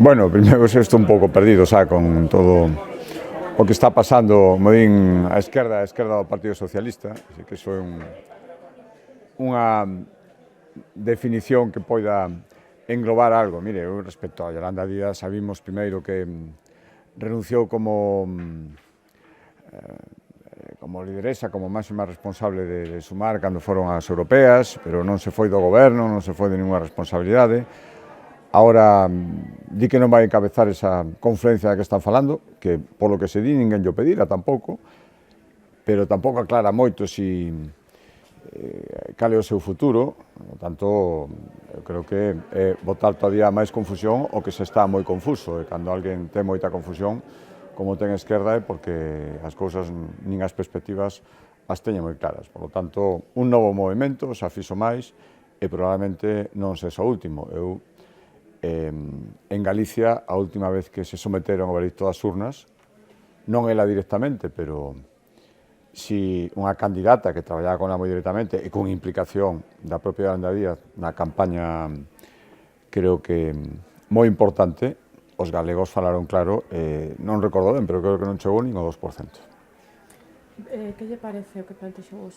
Bueno, primeiro estou un pouco perdido xa con todo o que está pasando moi á esquerda do Partido Socialista, así que iso é unha definición que poida englobar algo. Mire, eu respecto a Yolanda Díaz sabimos primeiro que renunciou como lideresa, como máxima responsable de Sumar cando foron as europeas, pero non se foi do goberno, non se foi de ninguna responsabilidade. Ahora di que non vai encabezar esa confluencia que están falando, que polo que se di ninguén llo pedira tampouco, pero tampouco aclara moito cal é o seu futuro. Por tanto, eu creo que é botar todavía máis confusión o que se está moi confuso, e cando alguén ten moita confusión, como ten a esquerda, é porque as cousas nin as perspectivas as teñen moi claras. Por lo tanto, un novo movimento, xa fixo máis, e probablemente non sexa o último. En Galicia, a última vez que se someteron ao veredicto das urnas, non ela directamente, pero si unha candidata que traballaba con ela moi directamente e con implicación da propia Yolanda Díaz na campaña, creo que moi importante, os galegos falaron claro, non recordo ben, pero creo que non chegou nin ao 2%. Que lle parece o que plantexou